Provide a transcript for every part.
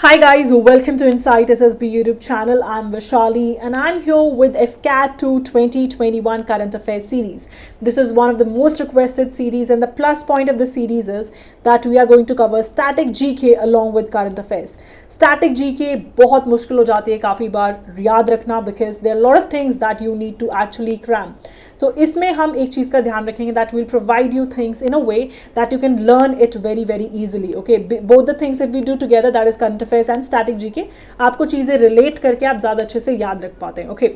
Hi guys, welcome to Insight SSB YouTube channel. I'm Vishali and I'm here with FCAT 2 2021 Current Affairs series. This is one of the most requested series, and the plus point of the series is that we are going to cover static GK along with current affairs. Static GK बहुत मुश्किल हो जाती है काफ़ी बार याद रखना because there are a lot of things that you need to actually cram. So इसमें हम एक चीज़ का ध्यान रखेंगे that will provide you things in a way that you can learn it very easily. Okay, both the things if we do together, that is current affairs and static GK, आपको चीज़ें relate करके आप ज़्यादा अच्छे से याद रख पाते हैं. Okay,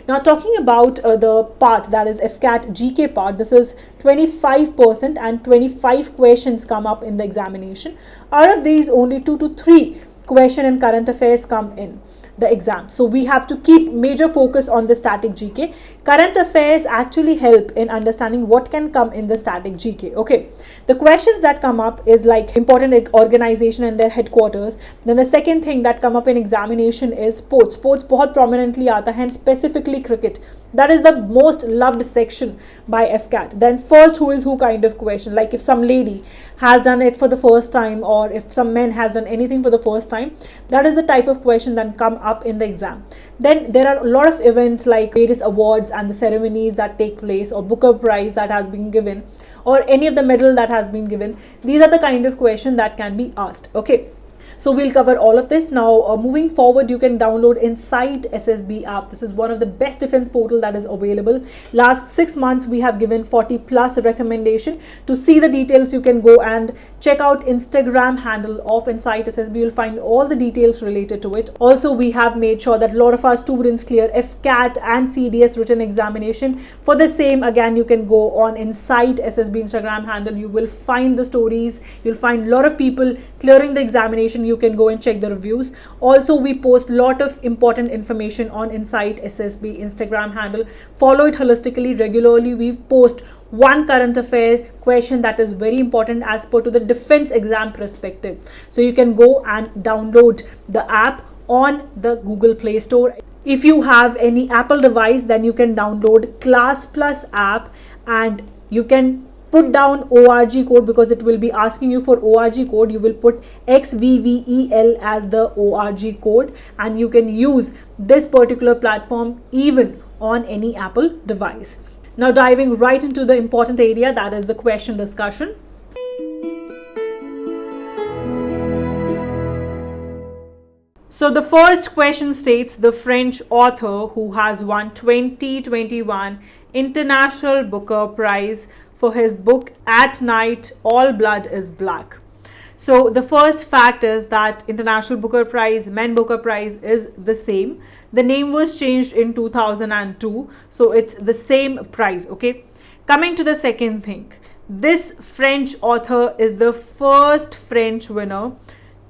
now talking about the part that is FCAT GK part, this is 25% and 25 questions come up in the examination. Out of these, only 2 to 3 question and current affairs come in the exam. So we have to keep major focus on the static GK. Current affairs actually help in understanding what can come in the static GK. Okay, the questions that come up is like important organization and their headquarters. Then the second thing that come up in examination is sports. Sports बहुत prominently आता है, and specifically cricket. That is the most loved section by FCAT. Then first who is who kind of question, like if some lady has done it for the first time or if some man has done anything for the first time, that is the type of question that come up in the exam. Then there are a lot of events like various awards and the ceremonies that take place, or Booker Prize that has been given, or any of the medal that has been given. These are the kind of question that can be asked. Okay, so we'll cover all of this. Now moving forward, you can download Insight SSB app. This is one of the best defense portal that is available. Last 6 months we have given 40 plus recommendation. To see the details, you can go and check out Instagram handle of Insight SSB. You'll find all the details related to it. Also, we have made sure that a lot of our students clear FCAT and CDS written examination. For the same, again, you can go on Insight SSB Instagram handle. You will find the stories. You'll find a lot of people clearing the examination. You can go and check the reviews. Also, we post lot of important information on Insight SSB Instagram handle. Follow it holistically regularly. We post one current affair question that is very important as per to the defense exam perspective. So you can go and download the app on the Google Play Store. If you have any Apple device, then you can download Class Plus app and you can put down ORG code, because it will be asking you for ORG code. You will put XVVEL as the ORG code, and you can use this particular platform even on any Apple device. Now diving right into the important area, that is the question discussion. So the first question states, the French author who has won 2021 International Booker Prize for his book At Night All Blood is Black. So the first fact is that International Booker Prize, Men Booker Prize is the same. The name was changed in 2002, so it's the same prize. Okay, coming to the second thing, this French author is the first French winner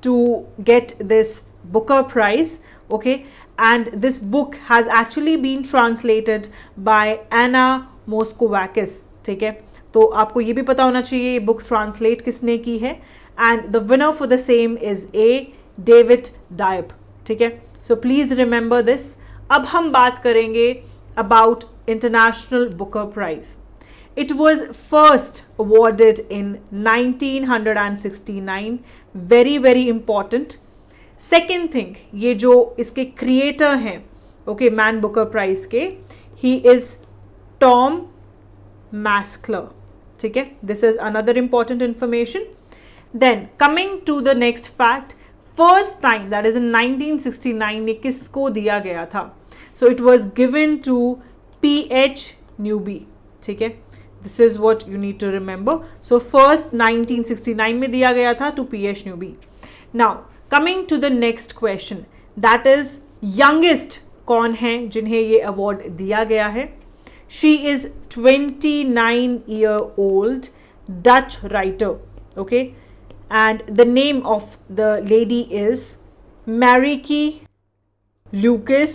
to get this Booker Prize. Okay, and this book has actually been translated by Anna Moskowakis. ठीक है, तो आपको ये भी पता होना चाहिए ये बुक ट्रांसलेट किसने की है, and the winner for the same is a David Diop. ठीक है, सो प्लीज रिमेंबर दिस. अब हम बात करेंगे about international Booker prize. It was first awarded in 1969. Very important. Second thing, ये जो इसके क्रिएटर हैं, ओके, मैन बुकर प्राइज के, ही इज टॉम Maskler. ठीक है, this is another important information. Then coming to the next fact, first time, that is in 1969, ने किसको दिया गया था? So it was given to P.H. Newby. ठीक है, this is what you need to remember. So first 1969 में दिया गया था to P.H. Newby. Now coming to the next question, that is youngest कौन है जिन्हें ये award दिया गया है? She is 29-year-old Dutch writer. Okay, and the name of the lady is Marieke Lucas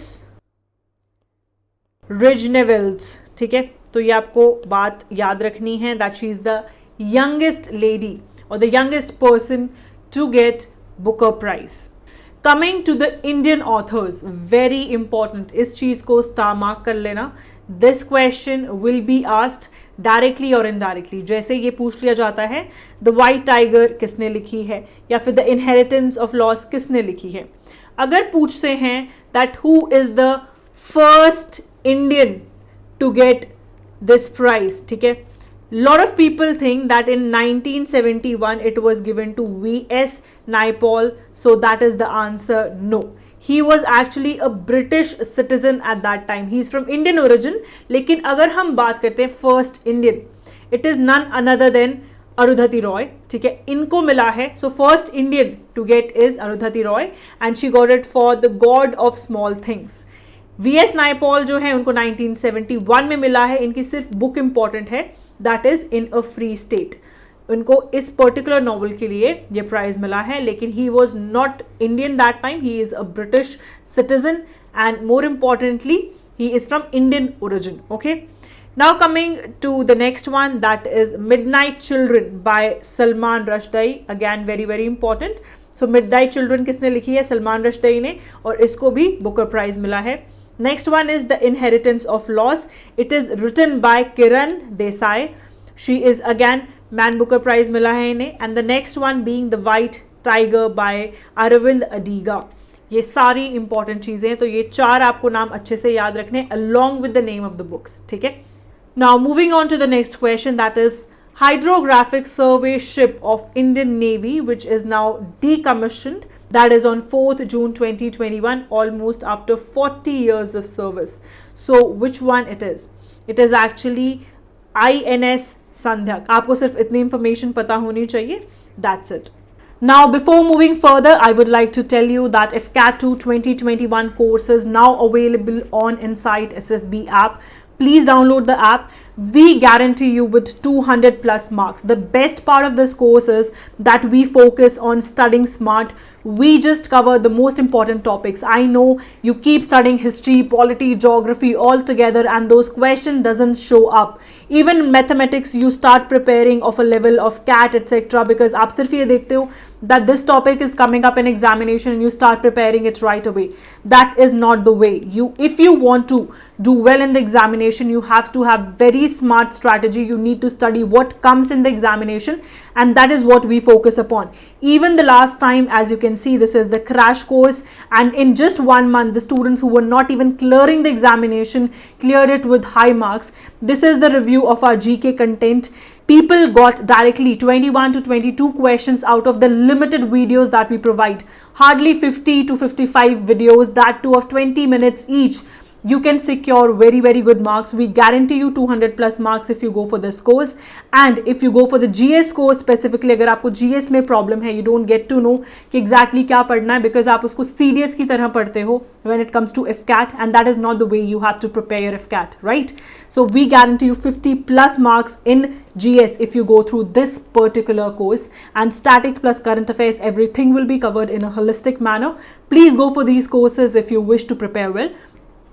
Rijnevels. ठीक है, तो ये आपको बात याद रखनी है that she is the youngest lady or the youngest person to get Booker Prize. Coming to the Indian authors, very important. इस चीज़ को स्टार मार्क कर लेना. This question will be asked directly और इनडायरेक्टली। जैसे ये पूछ लिया जाता है द वाइट टाइगर किसने लिखी है, या फिर द इनहेरिटेंस ऑफ लॉस किसने लिखी है। अगर पूछते हैं that who is the first Indian to get this prize, ठीक है, lot of people think that in 1971 it was given to V.S. Naipaul, so that is the answer. No, he was actually a British citizen at that time. He is from Indian origin, लेकिन अगर हम बात करते हैं first Indian, it is none another than Arundhati Roy, ठीक है, इनको मिला है। So first Indian to get is Arundhati Roy and she got it for the god of small things. V S. Naipaul जो है उनको 1971 में मिला है। इनकी सिर्फ बुक इंपॉर्टेंट है, that is in a free state. उनको इस पर्टिकुलर नॉवल के लिए ये प्राइज मिला है, लेकिन he was not Indian that time, he is a British citizen and more importantly he is from Indian origin. Okay, now coming to the next one, that is midnight children by Salman Rushdie. Again very very important. So midnight children किसने लिखी है? सलमान रश्दी ने, और इसको भी Booker prize मिला है। Next one is The Inheritance of Loss. It is written by Kiran Desai. She is again Man Booker Prize मिला है इन्हें. And the next one being The White Tiger by Aravind Adiga. ये सारी important चीज़ें हैं, तो ये चार आपको नाम अच्छे से याद रखने along with the name of the books, ठीक है। Now moving on to the next question, that is Hydrographic Survey Ship of Indian Navy, which is now decommissioned. That is on 4th June 2021, almost after 40 years of service. So which one it is? It is actually INS Sandhyak. आपको सिर्फ इतनी information पता होनी चाहिए, that's it. Now before moving further, I would like to tell you that FCAT 2 2021 course is now available on Insight SSB app. Please download the app. We guarantee you with 200 plus marks. The best part of this course is that we focus on studying smart. We just cover the most important topics. I know you keep studying history, polity, geography all together and those questions doesn't show up. Even mathematics you start preparing of a level of CAT etc. because आप सिर्फ ये देखते हो that this topic is coming up in examination and you start preparing it right away. That is not the way. If you want to do well in the examination, you have to have very smart strategy. You need to study what comes in the examination, and that is what we focus upon. Even the last time, as you can see, this is the crash course, and in just 1 month the students who were not even clearing the examination cleared it with high marks. This is the review of our GK content. People got directly 21 to 22 questions out of the limited videos that we provide. Hardly 50 to 55 videos, that too of 20 minutes each. You can secure very very good marks. We guarantee you 200 plus marks if you go for this course. And if you go for the GS course specifically, अगर आपको GS में problem है, you don't get to know कि exactly क्या पढ़ना है, because आप उसको CDS की तरह पढ़ते हो when it comes to FCAT, and that is not the way you have to prepare your FCAT, right? So we guarantee you 50 plus marks in GS if you go through this particular course. And static plus current affairs, everything will be covered in a holistic manner. Please go for these courses if you wish to prepare well.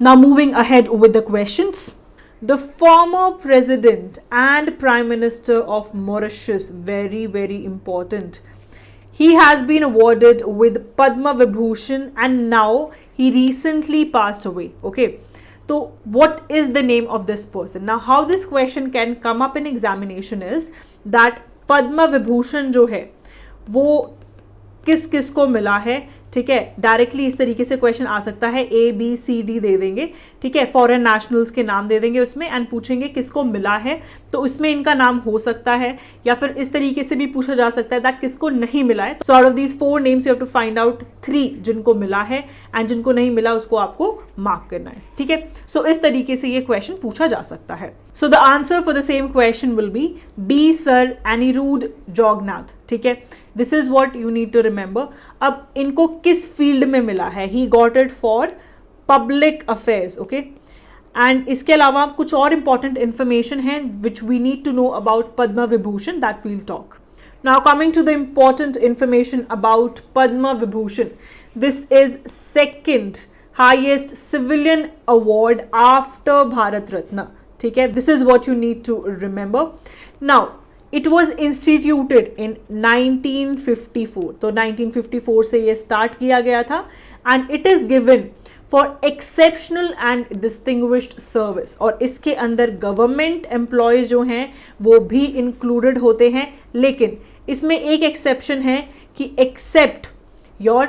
Now moving ahead with the questions. The former president and prime minister of Mauritius, very very important. He has been awarded with Padma Vibhushan and now he recently passed away. Okay, so what is the name of this person? Now how this question can come up in examination is that Padma Vibhushan जो है वो किस किस को मिला है, ठीक है। डायरेक्टली इस तरीके से क्वेश्चन आ सकता है, ABCD दे देंगे, ठीक है, फॉरेन नेशनल्स के नाम दे देंगे उसमें एंड पूछेंगे किसको मिला है, तो उसमें इनका नाम हो सकता है, या फिर इस तरीके से भी पूछा जा सकता है दैट किसको नहीं मिला है। So out of these 4 names you have to find out 3 जिनको मिला है एंड जिनको नहीं मिला उसको आपको मार्क करना है, ठीक है। सो इस तरीके से ये क्वेश्चन पूछा जा सकता है। So the answer for the same question will be be sir Anerood Jugnauth, ठीक है। This is what you need to remember. अब इनको किस फील्ड में मिला है? He got it for public affairs, okay. And इसके अलावा कुछ और इंपॉर्टेंट इंफॉर्मेशन है which we need to know about Padma Vibhushan, that we'll talk. Now coming to the important information about Padma Vibhushan, this is second highest civilian award after Bharat Ratna, ठीक है। This is what you need to remember. Now it was instituted in 1954, तो 1954 से ये start किया गया था and it is given for exceptional and distinguished service, और इसके अंदर गवर्नमेंट एम्प्लॉयज जो हैं वो भी इंक्लूडेड होते हैं, लेकिन इसमें एक एक्सेप्शन है कि except your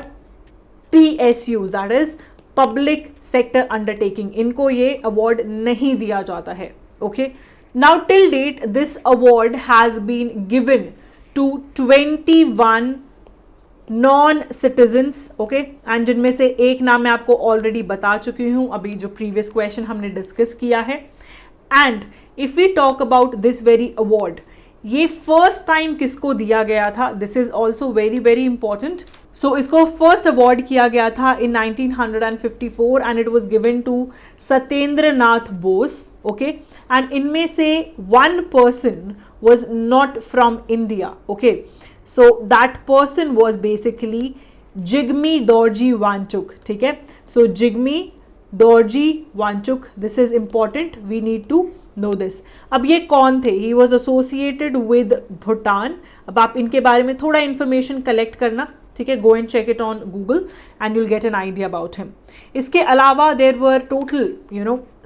PSUs, that is public sector undertaking, इनको ये अवार्ड नहीं दिया जाता है. Okay, now till date this award has been given to 21 non citizens. Okay, and जिनमें से एक नाम मैं आपको ऑलरेडी बता चुकी हूं अभी जो प्रीवियस क्वेश्चन हमने डिस्कस किया है. And if we talk about this very award, ये फर्स्ट टाइम किसको दिया गया था, this is also very very important. So इसको फर्स्ट अवार्ड किया गया था in 1954 and it was given to Satyendra Nath Bose. Okay, and इनमें से one person was not from India. Okay, so that person was basically Jigme Dorji Wangchuk. ठीक है, so Jigme Dorji Wangchuk, this is important, we need to know this. अब ये कौन थे? He was associated with Bhutan. अब आप इनके बारे में थोड़ा information collect करना, ठीक है, go and check it on Google and you'll get an idea about him. इसके अलावा there were total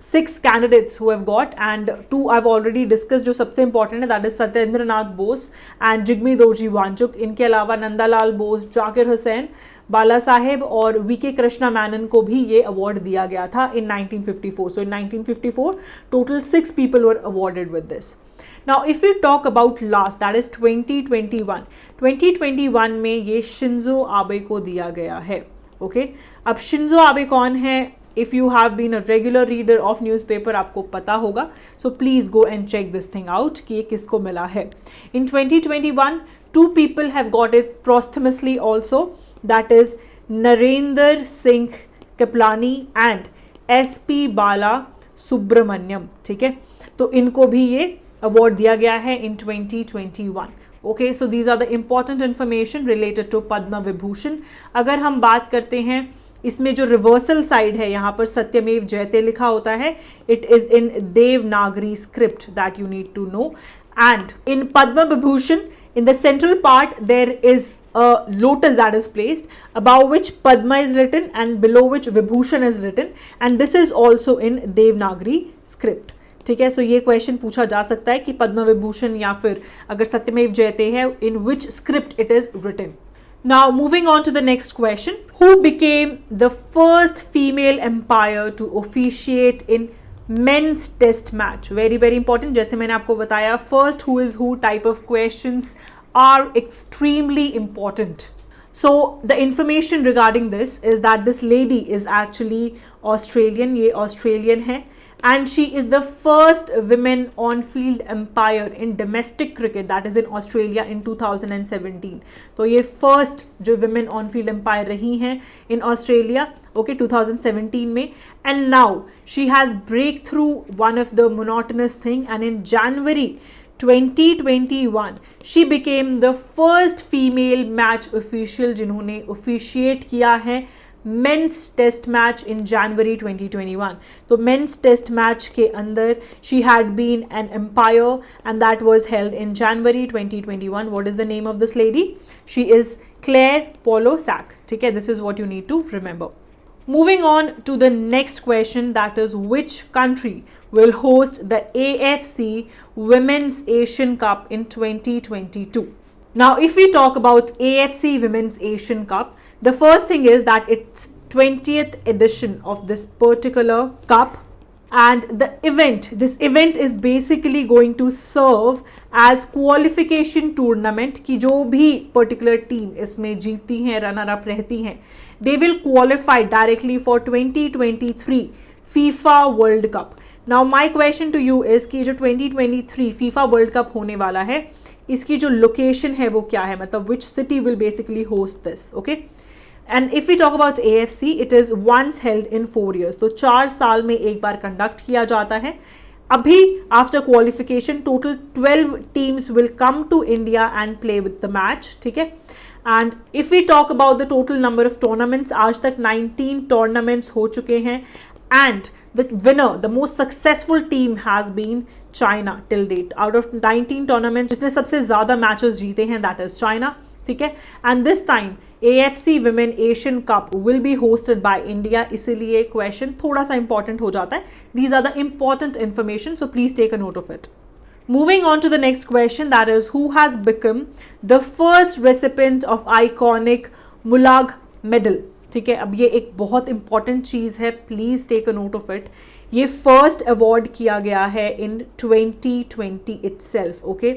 6 candidates who have got, and 2 I've already discussed जो सबसे important है, that is Satyendra Nath Bose and Jigmi Dorjee Wangchuck. इनके अलावा नंदालाल बोस, जाकिर हुसैन, बाला साहेब और वीके कृष्णा मैनन को भी ये अवार्ड दिया गया था in 1954. So in 1954 total 6 people were awarded with this. Now if we talk about last, that is 2021. 2021 में ये शिंजो आबे को दिया गया है. ओके, अब शिंजो आबे कौन है? If you have been a regular reader of newspaper आपको पता होगा. So please go and check this thing out कि ये किसको मिला है. In 2021 2 people have got it posthumously also, that is Narendra Singh Kaplani and SP Bala Subramaniam. ठीक है, तो इनको भी ये अवार्ड दिया गया है in 2021. Okay, so these are the important information related to Padma Vibhushan. अगर हम बात करते हैं इसमें जो रिवर्सल साइड है, यहाँ पर सत्यमेव जयते लिखा होता है, it is in Devanagari script, that you need to know. And in Padma Vibhushan in the central part there is a lotus that is placed, above which Padma is written and below which Vibhushan is written, and this is also in Devanagari script. ठीक है, सो ये question पूछा जा सकता है कि पद्म विभूषण या फिर अगर सत्यमेव जयते है, in which script it is written. Now moving on to the next question, who became the first female umpire to officiate in men's test match? Very very important. जैसे मैंने आपको बताया, first who is who type of questions are extremely important. So the information regarding this is that this lady is actually Australian. ये Australian है. And she is the first women on-field umpire in domestic cricket, that is in Australia in 2017. तो ये first जो women on-field umpire रही हैं in Australia, okay, 2017 में. And now she has breakthrough one of the monotonous thing, and in January 2021 she became the first female match official जिन्होंने officiate किया है men's test match in January 2021. तो men's test match के अंदर she had been an umpire and that was held in January 2021. What is the name of this lady? She is Claire Polosak. ठीक है, this is what you need to remember. Moving on to the next question, that is which country will host the AFC Women's Asian Cup in 2022? Now if we talk about AFC Women's Asian Cup, the first thing is that it's 20th edition of this particular cup, and this event is basically going to serve as qualification tournament कि जो भी particular team इसमें जीतती हैं, runner up रहती हैं, they will qualify directly for 2023 FIFA World Cup. Now my question to you is कि जो 2023 FIFA World Cup होने वाला है, इसकी जो लोकेशन है वो क्या है, मतलब which city will basically host this, okay? And if we talk about AFC, it is once held in 4 years. तो 4 साल में एक बार कंडक्ट किया जाता है. अभी after qualification total 12 teams will come to India and play with the match. ठीक है, and if we talk about the total number of tournaments, आज तक 19 टूर्नामेंट्स हो चुके हैं, and the winner, the most successful team has been China till date. Out of 19 tournaments, जिसने सबसे ज़्यादा मैचेस जीते हैं, that is China. ठीक है, and this time AFC Women Asian Cup will be hosted by India. इसीलिए question थोड़ा सा इंपॉर्टेंट हो जाता है. These are the important information, so please take a note of it. Moving on to the next question, that is, who has become the first recipient of iconic Mulag medal? ठीक है, अब ये एक बहुत important चीज़ है, please take a note of it. ये first award किया गया है in 2020 itself. Okay,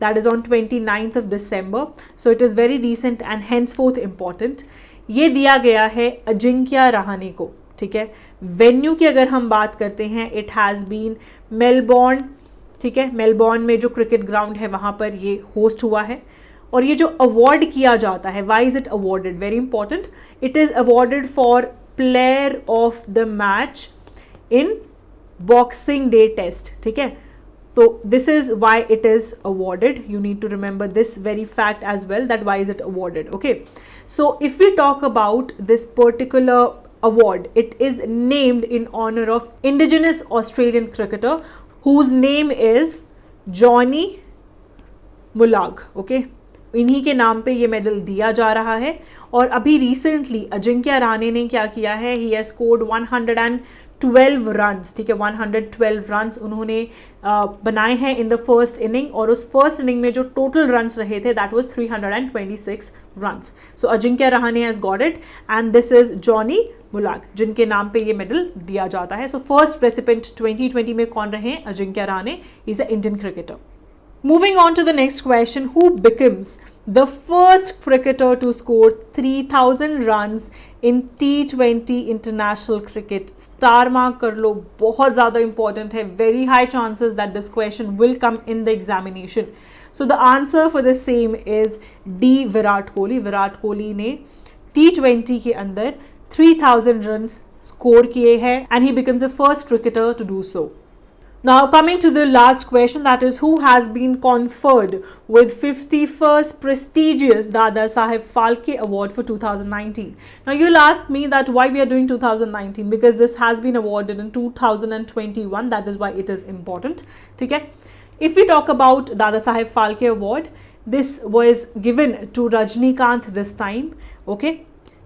that is on 29th of December, so it is very recent and henceforth important. ये दिया गया है अजिंक्य रहाणे को. ठीक है, वेन्यू की अगर हम बात करते हैं, इट हैज़ बीन मेलबॉर्न. ठीक है, मेलबॉर्न में जो क्रिकेट ग्राउंड है वहाँ पर ये होस्ट हुआ है. और ये जो अवार्ड किया जाता है, why is it awarded? Very important, it is awarded for player of the match in Boxing Day test. ठीक है, तो this is why it is awarded. You need to remember this very fact as well, that why is it awarded. Okay, so if we talk about this particular award, it is named in honor of indigenous Australian cricketer whose name is Johnny Mulag. Okay, इन्हीं के नाम पे ये medal दिया जा रहा है. और अभी रिसेंटली अजिंक्य रहाणे ने क्या किया है, ही हैज स्कोर्ड 112 रन्स. ठीक है, 112 रन्स उन्होंने बनाए हैं इन द फर्स्ट इनिंग. और उस फर्स्ट इनिंग में जो टोटल रन्स रहे थे, that was 326 runs. So Ajinkya Rahane has got it and this is Johnny Mullagh, जिनके नाम पे ये मेडल दिया जाता है. सो फर्स्ट रेसिपेंट 2020 में कौन रहे? अजिंक्य रहाणे. ही is a Indian cricketer. Moving on to the next question, who becomes the first cricketer to score 3000 runs in T20 international cricket? Star mark कर लो, बहुत ज़्यादा important है. Very high chances that this question will come in the examination. So the answer for the same is D. Virat Kohli. Virat Kohli ने T20 के अंदर 3000 runs score किए हैं and he becomes the first cricketer to do so. Now coming to the last question, that is, who has been conferred with 51st prestigious Dada Saheb Phalke Award for 2019? Now you'll ask me that why we are doing 2019, because this has been awarded in 2021, that is why it is important. ठीक है, if we talk about Dada Saheb Phalke Award, this was given to Rajnikant this time. Okay,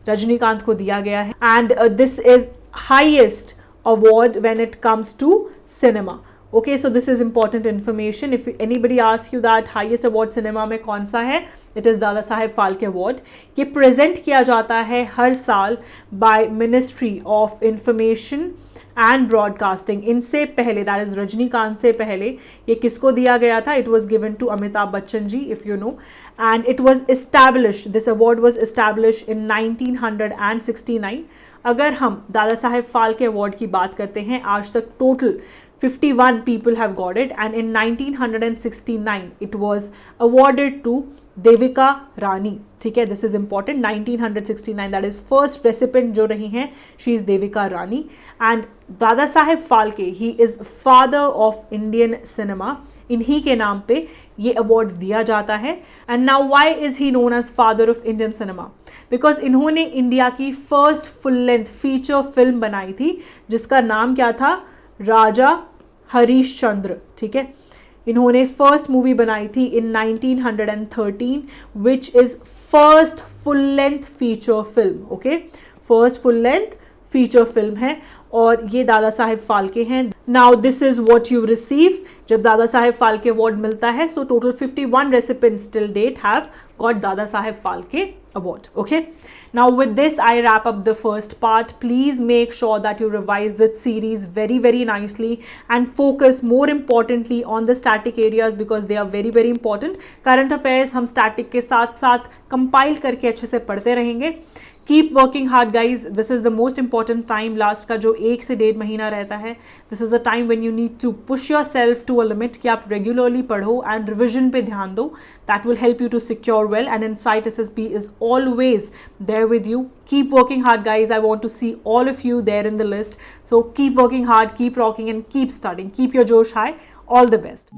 Rajnikant को दिया गया है and this is highest award when it comes to cinema. Okay, so this is important information. If anybody asks you that highest award cinema में कौन सा है, it is दादा Saheb Phalke award. ये प्रेजेंट किया जाता है हर साल by ministry of information and broadcasting. इनसे पहले, दैट इज रजनीकांत से पहले, ये किसको दिया गया था? It was given to Amitabh Bachchan ji, if you know. And it was established, this award was established in 1969. अगर हम दादा साहेब फाल्के अवार्ड की बात करते हैं, आज तक total 51 people have got it, and in 1969 it was awarded to Devika Rani. ठीक है, this is important. 1969, that is first recipient जो रही हैं, she is Devika Rani. And Dada Saheb Phalke, he is father of Indian cinema. इन्हीं के नाम पे ये अवार्ड दिया जाता है. And now why is he known as father of Indian cinema? Because इन्होंने इंडिया की first full length feature film बनाई थी, जिसका नाम क्या था? राजा हरीशचंद्र. ठीक है, इन्होंने फर्स्ट मूवी बनाई थी in 1913, which is first full length feature film. Okay, first full length feature film है और ये दादा साहेब फाल्के हैं. Now this is what you receive जब दादा साहेब फाल्के अवार्ड मिलता है. सो total 51 recipients till date have got Dada Saheb Phalke award. Okay, now with this I wrap up the first part. Please make sure that you revise this series very nicely and focus more importantly on the static areas, because they are very important. Current affairs हम static के साथ साथ compile करके अच्छे से पढ़ते रहेंगे. Keep working hard guys. This is the most important time. Last का जो 1 से 1.5 महीना रहता है, this is the time when you need to push yourself to a limit कि आप regularly पढ़ो and revision पे ध्यान दो. That will help you to secure well, and Insight SSB is always there with you. Keep working hard guys. I want to see all of you there in the list. So keep working hard, keep rocking and keep studying. Keep your Josh high. All the best.